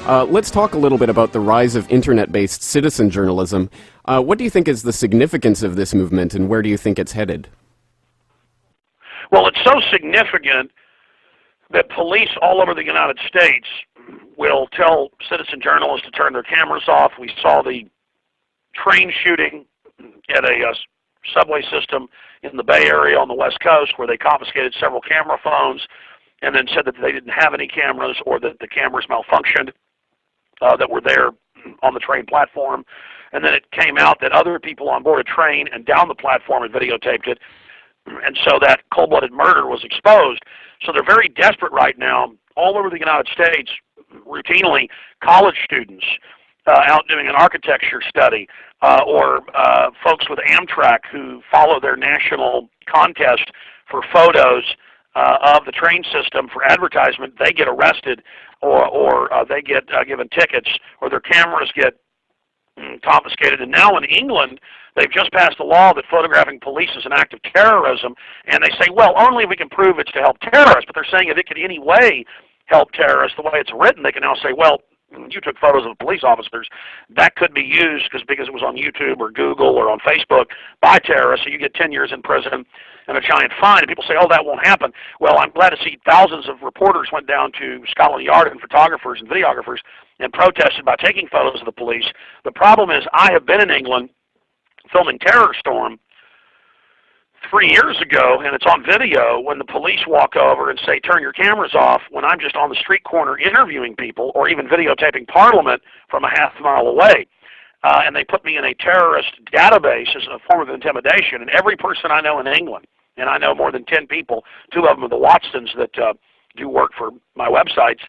Let's talk a little bit about the rise of internet-based citizen journalism. What do you think is the significance of this movement, and where do you think it's headed? Well, it's so significant that police all over the United States will tell citizen journalists to turn their cameras off. We saw the train shooting at a subway system in the Bay Area on the West Coast where they confiscated several camera phones and then said that they didn't have any cameras or that the cameras malfunctioned that were there on the train platform. And then it came out that other people on board a train and down the platform had videotaped it. And so that cold-blooded murder was exposed. So they're very desperate right now, all over the United States, routinely, college students out doing an architecture study, or folks with Amtrak who follow their national contest for photos of the train system for advertisement. They get arrested, or they get given tickets, or their cameras get confiscated. And now in England, they've just passed a law that photographing police is an act of terrorism, and they say, well, only if we can prove it's to help terrorists. But they're saying if it could in any way help terrorists, the way it's written, they can now say, well, you took photos of police officers. That could be used because it was on YouTube or Google or on Facebook by terrorists, so you get 10 years in prison and a giant fine. And people say, oh, that won't happen. Well, I'm glad to see thousands of reporters went down to Scotland Yard and photographers and videographers and protested by taking photos of the police. The problem is I have been in England filming Terror Storm 3 years ago, and it's on video when the police walk over and say, turn your cameras off, when I'm just on the street corner interviewing people or even videotaping Parliament from a half mile away. And they put me in a terrorist database as a form of intimidation. And every person I know in England, and I know more than 10 people, 2 of them are the Watsons that do work for my websites,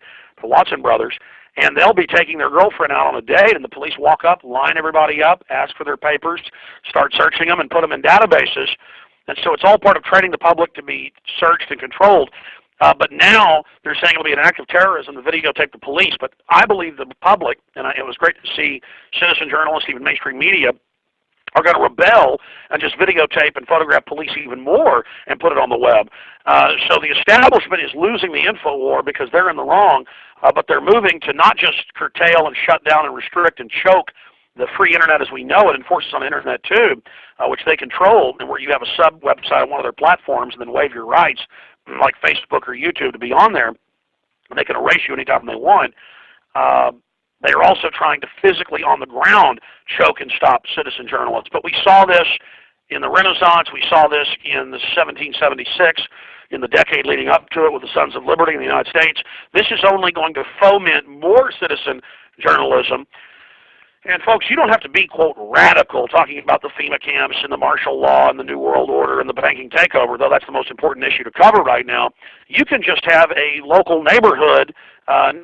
the Watson brothers, and they'll be taking their girlfriend out on a date, and the police walk up, line everybody up, ask for their papers, start searching them, and put them in databases. And so it's all part of training the public to be searched and controlled. But now they're saying it'll be an act of terrorism to videotape the police. But I believe the public, and it was great to see citizen journalists, even mainstream media, are going to rebel and just videotape and photograph police even more and put it on the web. So the establishment is losing the info war because they're in the wrong, but they're moving to not just curtail and shut down and restrict and choke the free internet as we know it, and forces on the internet too, which they control, and where you have a sub-website on one of their platforms and then waive your rights, like Facebook or YouTube, to be on there, and they can erase you anytime they want. They are also trying to physically, on the ground, choke and stop citizen journalists. But we saw this in the Renaissance. We saw this in the 1776, in the decade leading up to it with the Sons of Liberty in the United States. This is only going to foment more citizen journalism. And folks, you don't have to be, quote, radical, talking about the FEMA camps and the martial law and the New World Order and the banking takeover, though that's the most important issue to cover right now. You can just have a local neighborhood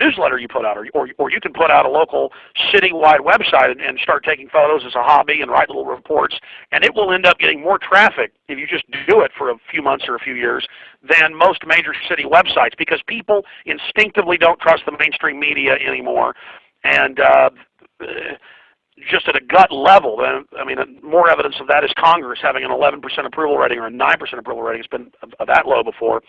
newsletter you put out, or you can put out a local citywide website and start taking photos as a hobby and write little reports, and it will end up getting more traffic if you just do it for a few months or a few years than most major city websites, because people instinctively don't trust the mainstream media anymore. And just at a gut level, I mean, more evidence of that is Congress having an 11% approval rating or a 9% approval rating. It's been that low before.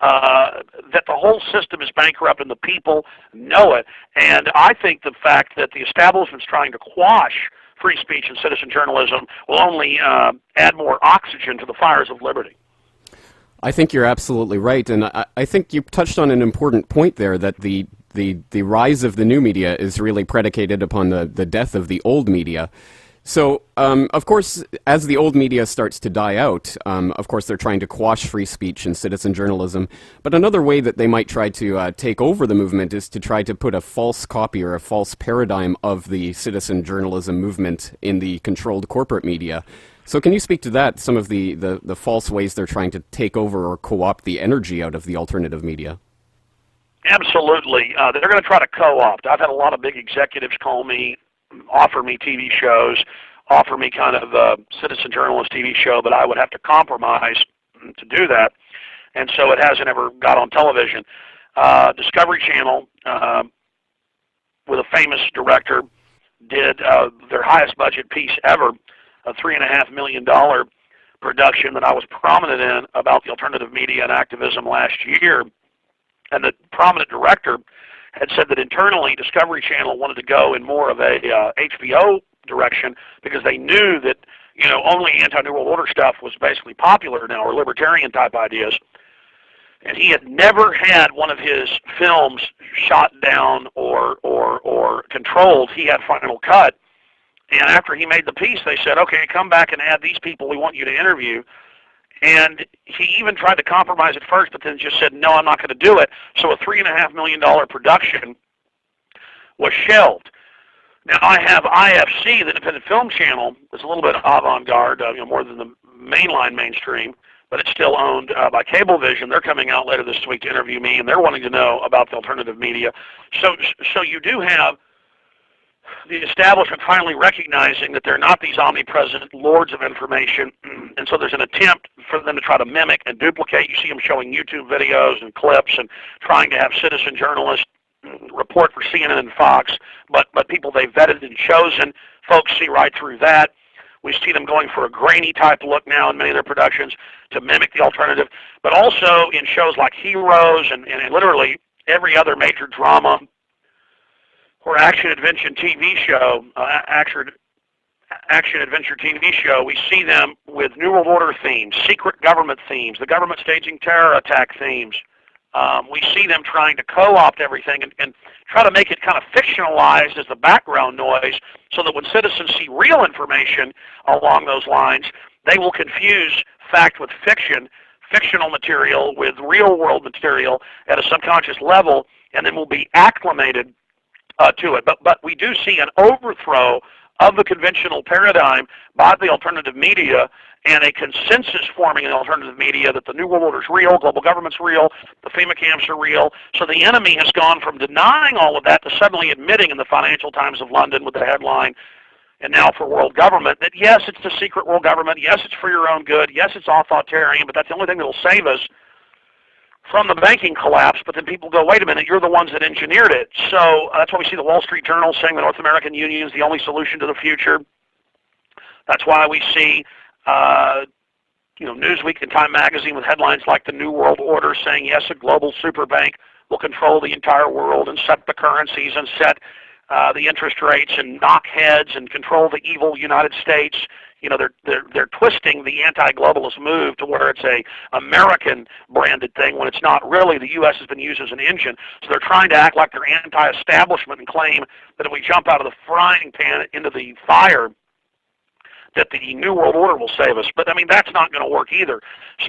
That the whole system is bankrupt and the people know it. And I think the fact that the establishment's trying to quash free speech and citizen journalism will only add more oxygen to the fires of liberty. I think you're absolutely right, and I think you touched on an important point there, that the rise of the new media is really predicated upon the death of the old media. So, of course, as the old media starts to die out, of course they're trying to quash free speech and citizen journalism. But another way that they might try to take over the movement is to try to put a false copy or a false paradigm of the citizen journalism movement in the controlled corporate media. So can you speak to that, some of the false ways they're trying to take over or co-opt the energy out of the alternative media? Absolutely. They're going to try to co-opt. I've had a lot of big executives call me, offer me TV shows, offer me kind of a citizen journalist TV show, but I would have to compromise to do that. And so it hasn't ever got on television. Discovery Channel, with a famous director, did their highest budget piece ever, a $3.5 million production that I was prominent in about the alternative media and activism last year. And the prominent director had said that internally Discovery Channel wanted to go in more of a HBO direction because they knew that, you know, only anti-New World Order stuff was basically popular now, or libertarian type ideas. And he had never had one of his films shot down or controlled. He had Final Cut. And after he made the piece, they said, okay, come back and add these people we want you to interview. And he even tried to compromise at first, but then just said, no, I'm not going to do it. So a $3.5 million production was shelved. Now, I have IFC, the Independent Film Channel. It's a little bit avant-garde, you know, more than the mainline mainstream, but it's still owned by Cablevision. They're coming out later this week to interview me, and they're wanting to know about the alternative media. So you do have the establishment finally recognizing that they're not these omnipresent lords of information, and so there's an attempt for them to try to mimic and duplicate. You see them showing YouTube videos and clips and trying to have citizen journalists report for CNN and Fox, but people they've vetted and chosen, folks see right through that. We see them going for a grainy type look now in many of their productions to mimic the alternative, but also in shows like Heroes and literally every other major drama or action-adventure TV show, action-adventure TV show, we see them with New World Order themes, secret government themes, the government staging terror attack themes. We see them trying to co-opt everything and try to make it kind of fictionalized as the background noise so that when citizens see real information along those lines, they will confuse fact with fiction, fictional material with real-world material at a subconscious level, and then will be acclimated to it. But we do see an overthrow of the conventional paradigm by the alternative media and a consensus forming in the alternative media that the New World Order is real, global government's real, the FEMA camps are real. So the enemy has gone from denying all of that to suddenly admitting in the Financial Times of London with the headline, and now for world government, that yes, it's the secret world government, yes, it's for your own good, yes, it's authoritarian, but that's the only thing that will save us from the banking collapse. But then people go, wait a minute, you're the ones that engineered it. So that's why we see the Wall Street Journal saying the North American Union is the only solution to the future. That's why we see Newsweek and Time Magazine with headlines like the New World Order saying, yes, a global super bank will control the entire world and set the currencies and set the interest rates and knock heads and control the evil United States. You know, they're twisting the anti-globalist move to where it's a American branded thing when it's not really. The U.S. has been used as an engine. So they're trying to act like they're anti-establishment and claim that if we jump out of the frying pan into the fire, that the New World Order will save us. But, I mean, that's not going to work either.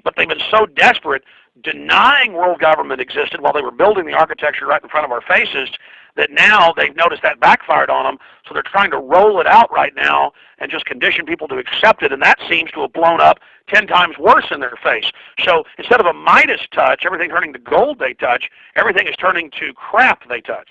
But they've been so desperate, denying world government existed while they were building the architecture right in front of our faces, that now they've noticed that backfired on them, so they're trying to roll it out right now and just condition people to accept it, and that seems to have blown up 10 times worse in their face. So instead of a Midas touch, everything turning to gold they touch, everything is turning to crap they touch.